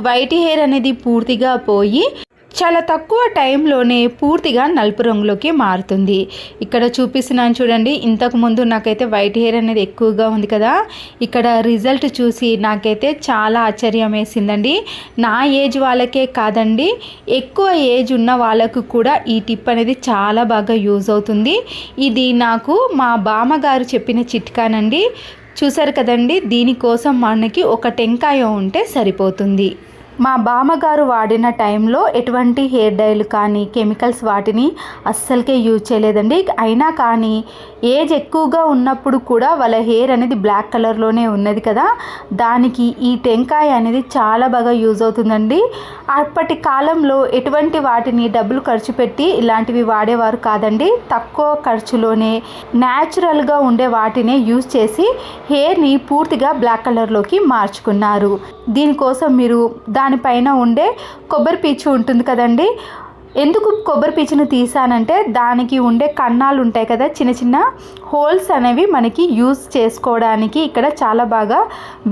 White hair అనేది పూర్తిగా పోయి చాలా తక్కువ టైంలోనే పూర్తిగా నలుపు రంగులోకి మారుతుంది. ఇక్కడ చూపిస్తున్నాను చూడండి. ఇంతకుముందు నాకైతే వైట్ హెయిర్ అనేది ఎక్కువగా ఉంది కదా, ఇక్కడ రిజల్ట్ చూసి నాకైతే చాలా ఆశ్చర్యం వేసిందండి. నా ఏజ్ వాళ్ళకే కాదండి, ఎక్కువ ఏజ్ ఉన్న వాళ్ళకు కూడా ఈ టిప్ అనేది చాలా బాగా యూజ్ అవుతుంది. ఇది నాకు మా బామ్మగారు చెప్పిన చిట్కానండి. చూసారు కదండి, దీనికోసం మనకి ఒక టెంకాయ ఉంటే సరిపోతుంది. మా బామ్మగారు వాడిన టైంలో ఎటువంటి హెయిర్ డైల్ కానీ కెమికల్స్ వాటిని అస్సలకే యూజ్ చేయలేదండి. అయినా కానీ ఏజ్ ఎక్కువగా ఉన్నప్పుడు కూడా వాళ్ళ హెయిర్ అనేది బ్లాక్ కలర్లోనే ఉన్నది కదా, దానికి ఈ టెంకాయ అనేది చాలా బాగా యూజ్ అవుతుందండి. అప్పటి కాలంలో ఎటువంటి వాటిని డబ్బులు ఖర్చు పెట్టి ఇలాంటివి వాడేవారు కాదండి. తక్కువ ఖర్చులోనే న్యాచురల్గా ఉండే వాటినే యూజ్ చేసి హెయిర్ని పూర్తిగా బ్లాక్ కలర్లోకి మార్చుకున్నారు. దీనికోసం మీరు దానిపైన ఉండే కొబ్బరి పీచు ఉంటుంది కదండి, ఎందుకు కొబ్బరి పీచును తీసానంటే దానికి ఉండే కన్నాలు ఉంటాయి కదా, చిన్న చిన్న హోల్స్ అనేవి మనకి యూజ్ చేసుకోవడానికి ఇక్కడ చాలా బాగా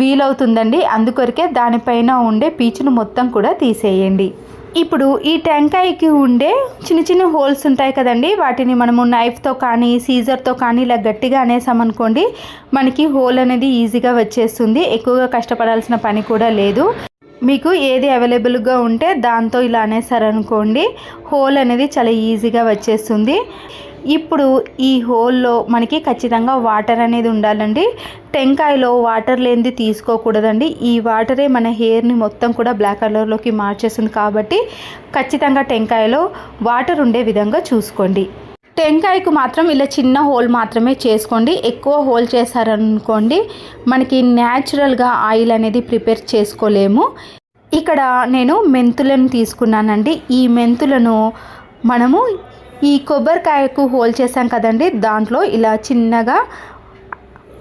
వీలవుతుందండి. అందుకొరకే దానిపైన ఉండే పీచును మొత్తం కూడా తీసేయండి. ఇప్పుడు ఈ టెంకాయకి ఉండే చిన్న చిన్న హోల్స్ ఉంటాయి కదండి, వాటిని మనము నైఫ్తో కానీ సీజర్తో కానీ ఇలా గట్టిగా అనేసామనుకోండి, మనకి హోల్ అనేది ఈజీగా వచ్చేస్తుంది. ఎక్కువగా కష్టపడాల్సిన పని కూడా లేదు. మీకు ఏది అవైలబుల్గా ఉంటే దాంతో ఇలా అనేసారనుకోండి, హోల్ అనేది చాలా ఈజీగా వచ్చేస్తుంది. ఇప్పుడు ఈ హోల్లో మనకి ఖచ్చితంగా వాటర్ అనేది ఉండాలండి. టెంకాయలో వాటర్ లేనిది తీసుకోకూడదండి. ఈ వాటరే మన హెయిర్ని మొత్తం కూడా బ్లాక్ కలర్లోకి మార్చేస్తుంది. కాబట్టి ఖచ్చితంగా టెంకాయలో వాటర్ ఉండే విధంగా చూసుకోండి. టెంకాయకు మాత్రం ఇలా చిన్న హోల్ మాత్రమే చేసుకోండి. ఎక్కువ హోల్ చేశారనుకోండి మనకి న్యాచురల్గా ఆయిల్ అనేది ప్రిపేర్ చేసుకోలేము. ఇక్కడ నేను మెంతులను తీసుకున్నానండి. ఈ మెంతులను మనము ఈ కొబ్బరికాయకు హోల్ చేసాం కదండి, దాంట్లో ఇలా చిన్నగా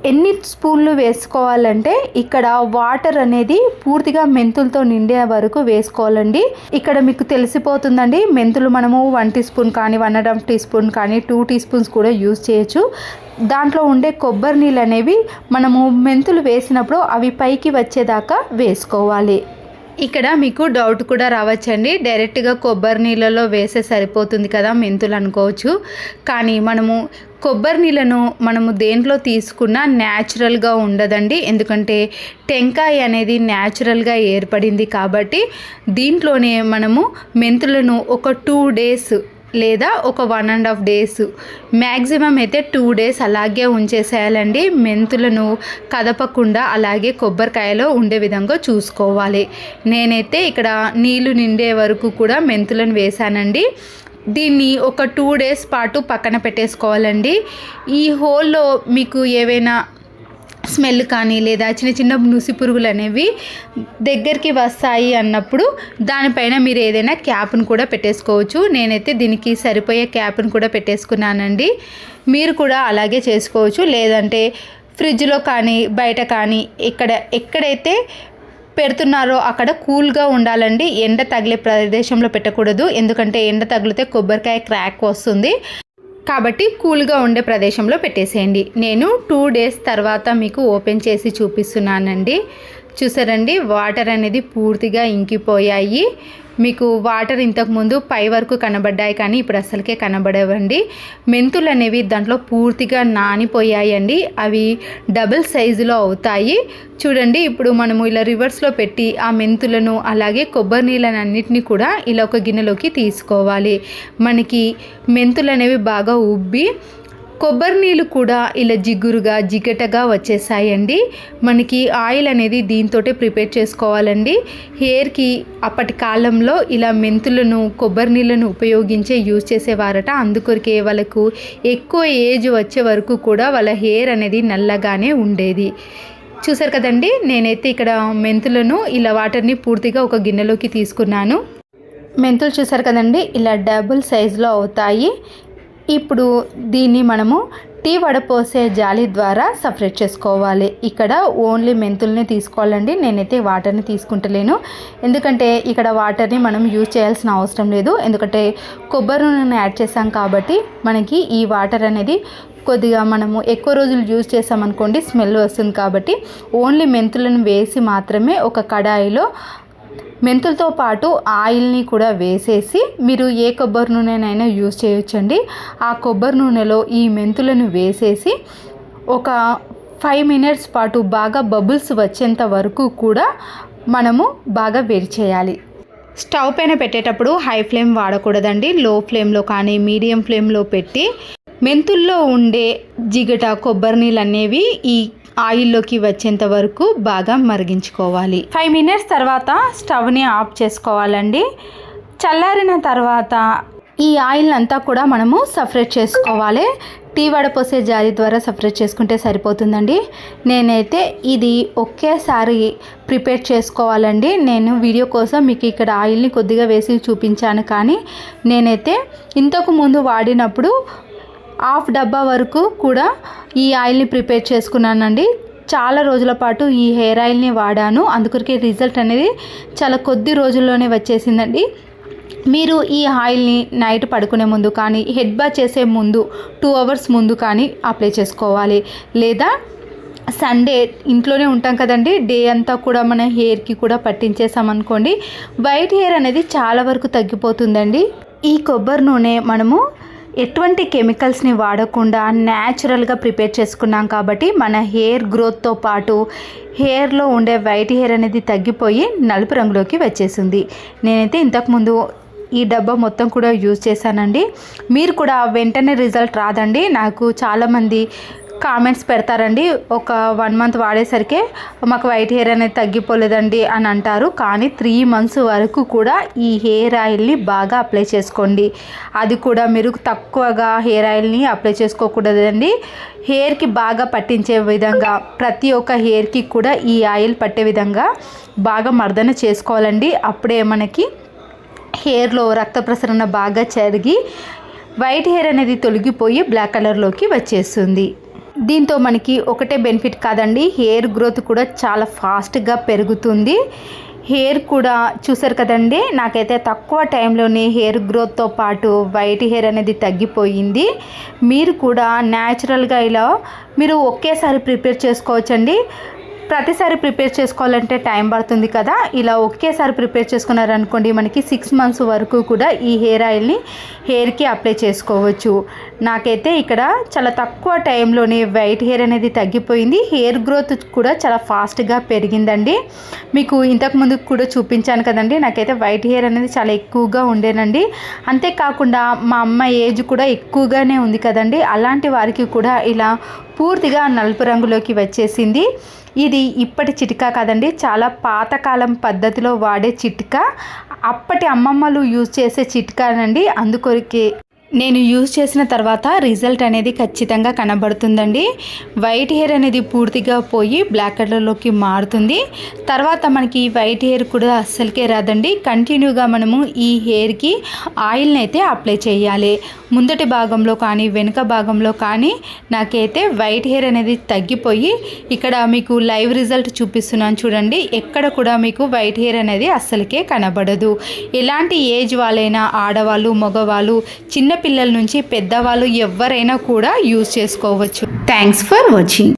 ఎన్ని స్పూన్లు వేసుకోవాలంటే ఇక్కడ వాటర్ అనేది పూర్తిగా మెంతులతో నిండే వరకు వేసుకోవాలండి. ఇక్కడ మీకు తెలిసిపోతుందండి, మెంతులు మనము 1 టీ స్పూన్ కానీ 1.5 టీ స్పూన్ కానీ 2 టీ స్పూన్స్ కూడా యూజ్ చేయొచ్చు. దాంట్లో ఉండే కొబ్బరి నీళ్ళు అనేవి మనము మెంతులు వేసినప్పుడు అవి పైకి వచ్చేదాకా వేసుకోవాలి. ఇక్కడ మీకు డౌట్ కూడా రావచ్చండి, డైరెక్ట్గా కొబ్బరి నీళ్ళలో వేసే సరిపోతుంది కదా మెంతులు అనుకోవచ్చు. కానీ మనము కొబ్బరి నీళ్ళను మనము దేంట్లో తీసుకున్నా న్యాచురల్గా ఉండదండి. ఎందుకంటే టెంకాయ అనేది న్యాచురల్గా ఏర్పడింది కాబట్టి దీంట్లోనే మనము మెంతులను ఒక 2 డేస్ లేదా ఒక 1.5 డేస్, మ్యాక్సిమం అయితే 2 డేస్ అలాగే ఉంచేసేయాలండి. మెంతులను కదపకుండా అలాగే కొబ్బరికాయలో ఉండే విధంగా చూసుకోవాలి. నేనైతే ఇక్కడ నీళ్లు నిండే వరకు కూడా మెంతులను వేసానండి. దీన్ని ఒక 2 డేస్ పాటు పక్కన పెట్టేసుకోవాలండి. ఈ హోల్లో మీకు ఏవైనా స్మెల్ కానీ లేదా చిన్న చిన్న నుసి పురుగులు అనేవి దగ్గరికి వస్తాయి అన్నప్పుడు దానిపైన మీరు ఏదైనా క్యాప్ను కూడా పెట్టేసుకోవచ్చు. నేనైతే దీనికి సరిపోయే క్యాప్ను కూడా పెట్టేసుకున్నానండి. మీరు కూడా అలాగే చేసుకోవచ్చు. లేదంటే ఫ్రిడ్జ్లో కానీ బయట కానీ ఎక్కడైతే పెడుతున్నారో అక్కడ కూల్గా ఉండాలండి. ఎండ తగిలే ప్రదేశంలో పెట్టకూడదు, ఎందుకంటే ఎండ తగిలితే కొబ్బరికాయ క్రాక్ వస్తుంది. కాబట్టి కూల్గా ఉండే ప్రదేశంలో పెట్టేసేయండి. నేను 2 డేస్ తర్వాత మీకు ఓపెన్ చేసి చూపిస్తున్నానండి. చూసారండి, వాటర్ అనేది పూర్తిగా ఇంకిపోయాయి. మీకు వాటర్ ఇంతకుముందు పై వరకు కనబడ్డాయి కానీ ఇప్పుడు అసలుకే కనబడవండి. మెంతులు అనేవి దాంట్లో పూర్తిగా నానిపోయాయండి. అవి డబుల్ సైజులో అవుతాయి. చూడండి, ఇప్పుడు మనము ఇలా రివర్స్లో పెట్టి ఆ మెంతులను అలాగే కొబ్బరి నీళ్ళని అన్నిటినీ కూడా ఇలా ఒక గిన్నెలోకి తీసుకోవాలి. మనకి మెంతులు అనేవి బాగా ఉబ్బి కొబ్బరి నీళ్ళు కూడా ఇలా జిగటగా వచ్చేసాయండి. మనకి ఆయిల్ అనేది దీంతోటే ప్రిపేర్ చేసుకోవాలండి. హెయిర్కి అప్పటి కాలంలో ఇలా మెంతులను కొబ్బరి నీళ్ళను ఉపయోగించే యూజ్ చేసేవారట. అందుకొరకే వాళ్ళకు ఎక్కువ ఏజ్ వచ్చే వరకు కూడా వాళ్ళ హెయిర్ అనేది నల్లగానే ఉండేది. చూసారు కదండి, నేనైతే ఇక్కడ మెంతులను ఇలా వాటర్ని పూర్తిగా ఒక గిన్నెలోకి తీసుకున్నాను. మెంతులు చూసారు కదండి, ఇలా డబుల్ సైజులో అవుతాయి. ఇప్పుడు దీన్ని మనము టీ వడపోసే జాలి ద్వారా సపరేట్ చేసుకోవాలి. ఇక్కడ ఓన్లీ మెంతుల్ని తీసుకోవాలండి. నేనైతే వాటర్ని తీసుకుంటలేను, ఎందుకంటే ఇక్కడ వాటర్ని మనం యూజ్ చేయాల్సిన అవసరం లేదు. ఎందుకంటే కొబ్బరి నూనెని యాడ్ చేసాం కాబట్టి మనకి ఈ వాటర్ అనేది కొద్దిగా మనము ఎక్కువ రోజులు యూజ్ చేసామనుకోండి స్మెల్ వస్తుంది. కాబట్టి ఓన్లీ మెంతులను వేసి మాత్రమే ఒక కడాయిలో మెంతులతో పాటు ఆయిల్ని కూడా వేసేసి మీరు ఏ కొబ్బరి నూనెనైనా యూజ్ చేయొచ్చండి. ఆ కొబ్బరి నూనెలో ఈ మెంతులను వేసేసి ఒక 5 మినిట్స్ పాటు బాగా బబుల్స్ వచ్చేంత వరకు కూడా మనము బాగా వేడి చేయాలి. స్టవ్ పైన పెట్టేటప్పుడు హై ఫ్లేమ్ వాడకూడదండి. లో ఫ్లేమ్లో కానీ మీడియం ఫ్లేమ్లో పెట్టి మెంతుల్లో ఉండే జిగట కొబ్బరి నీళ్ళు అనేవి ఈ ఆయిల్లోకి వచ్చేంత వరకు బాగా మరిగించుకోవాలి. 5 మినిట్స్ తర్వాత స్టవ్ని ఆఫ్ చేసుకోవాలండి. చల్లారిన తర్వాత ఈ ఆయిల్ అంతా కూడా మనము సపరేట్ చేసుకోవాలి. టీ వడపోసే జాలి ద్వారా సపరేట్ చేసుకుంటే సరిపోతుందండి. నేనైతే ఇది ఒకేసారి ప్రిపేర్ చేసుకోవాలండి. నేను వీడియో కోసం మీకు ఇక్కడ ఆయిల్ని కొద్దిగా వేసి చూపించాను, కానీ నేనైతే ఇంతకు ముందు వాడినప్పుడు హాఫ్ డబ్బా వరకు కూడా ఈ ఆయిల్ని ప్రిపేర్ చేసుకున్నానండి. చాలా రోజుల పాటు ఈ హెయిర్ ఆయిల్ని వాడాను, అందుకొరకే రిజల్ట్ అనేది చాలా కొద్ది రోజుల్లోనే వచ్చేసిందండి. మీరు ఈ ఆయిల్ని నైట్ పడుకునే ముందు కానీ హెడ్ బాత్ చేసే ముందు 2 అవర్స్ ముందు కానీ అప్లై చేసుకోవాలి. లేదా సండే ఇంట్లోనే ఉంటాం కదండి, డే అంతా కూడా మన హెయిర్కి కూడా పట్టించేసామనుకోండి, వైట్ హెయిర్ అనేది చాలా వరకు తగ్గిపోతుందండి. ఈ కొబ్బరి నూనె మనము ఎటువంటి కెమికల్స్ని వాడకుండా న్యాచురల్గా ప్రిపేర్ చేసుకున్నాం కాబట్టి మన హెయిర్ గ్రోత్తో పాటు హెయిర్లో ఉండే వైట్ హెయిర్ అనేది తగ్గిపోయి నలుపు రంగులోకి వచ్చేసింది. నేనైతే ఇంతకుముందు ఈ డబ్బా మొత్తం కూడా యూజ్ చేశానండి. మీరు కూడా వెంటనే రిజల్ట్ రాదండి. నాకు చాలామంది కామెంట్స్ పెడతారండి, ఒక 1 మంత్ వాడేసరికి మాకు వైట్ హెయిర్ అనేది తగ్గిపోలేదండి అని అంటారు. కానీ 3 మంత్స్ వరకు కూడా ఈ హెయిర్ ఆయిల్ని బాగా అప్లై చేసుకోండి. అది కూడా మీరు తక్కువగా హెయిర్ ఆయిల్ని అప్లై చేసుకోకూడదండి. హెయిర్కి బాగా పట్టించే విధంగా ప్రతి ఒక్క హెయిర్కి కూడా ఈ ఆయిల్ పట్టే విధంగా బాగా మర్దన చేసుకోవాలండి. అప్పుడే మనకి హెయిర్లో రక్త ప్రసరణ బాగా జరిగి వైట్ హెయిర్ అనేది తొలగిపోయి బ్లాక్ కలర్లోకి వచ్చేస్తుంది. దీంతో మనకి ఒకటే బెనిఫిట్ కాదండి, హెయిర్ గ్రోత్ కూడా చాలా ఫాస్ట్గా పెరుగుతుంది. హెయిర్ కూడా చూసారు కదండి, నాకైతే తక్కువ టైంలోనే హెయిర్ గ్రోత్తో పాటు వైట్ హెయిర్ అనేది తగ్గిపోయింది. మీరు కూడా న్యాచురల్గా ఇలా మీరు ఒకేసారి ప్రిపేర్ చేసుకోవచ్చండి. ప్రతిసారి ప్రిపేర్ చేసుకోవాలంటే టైం పడుతుంది కదా, ఇలా ఒకేసారి ప్రిపేర్ చేసుకున్నారనుకోండి మనకి 6 మంత్స్ వరకు కూడా ఈ హెయిర్ ఆయిల్ని హెయిర్కి అప్లై చేసుకోవచ్చు. నాకైతే ఇక్కడ చాలా తక్కువ టైంలోనే వైట్ హెయిర్ అనేది తగ్గిపోయింది. హెయిర్ గ్రోత్ కూడా చాలా ఫాస్ట్గా పెరిగిందండి. మీకు ఇంతకుముందు కూడా చూపించాను కదండి, నాకైతే వైట్ హెయిర్ అనేది చాలా ఎక్కువగా ఉండేనండి. అంతేకాకుండా మా అమ్మ ఏజ్ కూడా ఎక్కువగానే ఉంది కదండి, అలాంటి వారికి కూడా ఇలా పూర్తిగా నలుపు రంగులోకి వచ్చేసింది. ఇది ఇప్పటి చిట్కా కాదండి, చాలా పాతకాలం పద్ధతిలో వాడే చిట్కా, అప్పటి అమ్మమ్మలు యూజ్ చేసే చిట్కానండి. అందుకొరకే నేను యూజ్ చేసిన తర్వాత రిజల్ట్ అనేది ఖచ్చితంగా కనబడుతుందండి. వైట్ హెయిర్ అనేది పూర్తిగా పోయి బ్లాక్ కలర్లోకి మారుతుంది. తర్వాత మనకి వైట్ హెయిర్ కూడా అస్సలకే రాదండి. కంటిన్యూగా మనము ఈ హెయిర్కి ఆయిల్ని అయితే అప్లై చేయాలి. ముందటి భాగంలో కానీ వెనుక భాగంలో కానీ నాకైతే వైట్ హెయిర్ అనేది తగ్గిపోయి ఇక్కడ మీకు లైవ్ రిజల్ట్ చూపిస్తున్నాను చూడండి. ఎక్కడ కూడా మీకు వైట్ హెయిర్ అనేది అస్సలకే కనబడదు. ఎలాంటి ఏజ్ వాళ్ళైనా, ఆడవాళ్ళు, మగవాళ్ళు, చిన్న పిల్లల నుంచి పెద్దవాళ్ళు ఎవరైనా కూడా యూజ్ చేసుకోవచ్చు. Thanks for watching.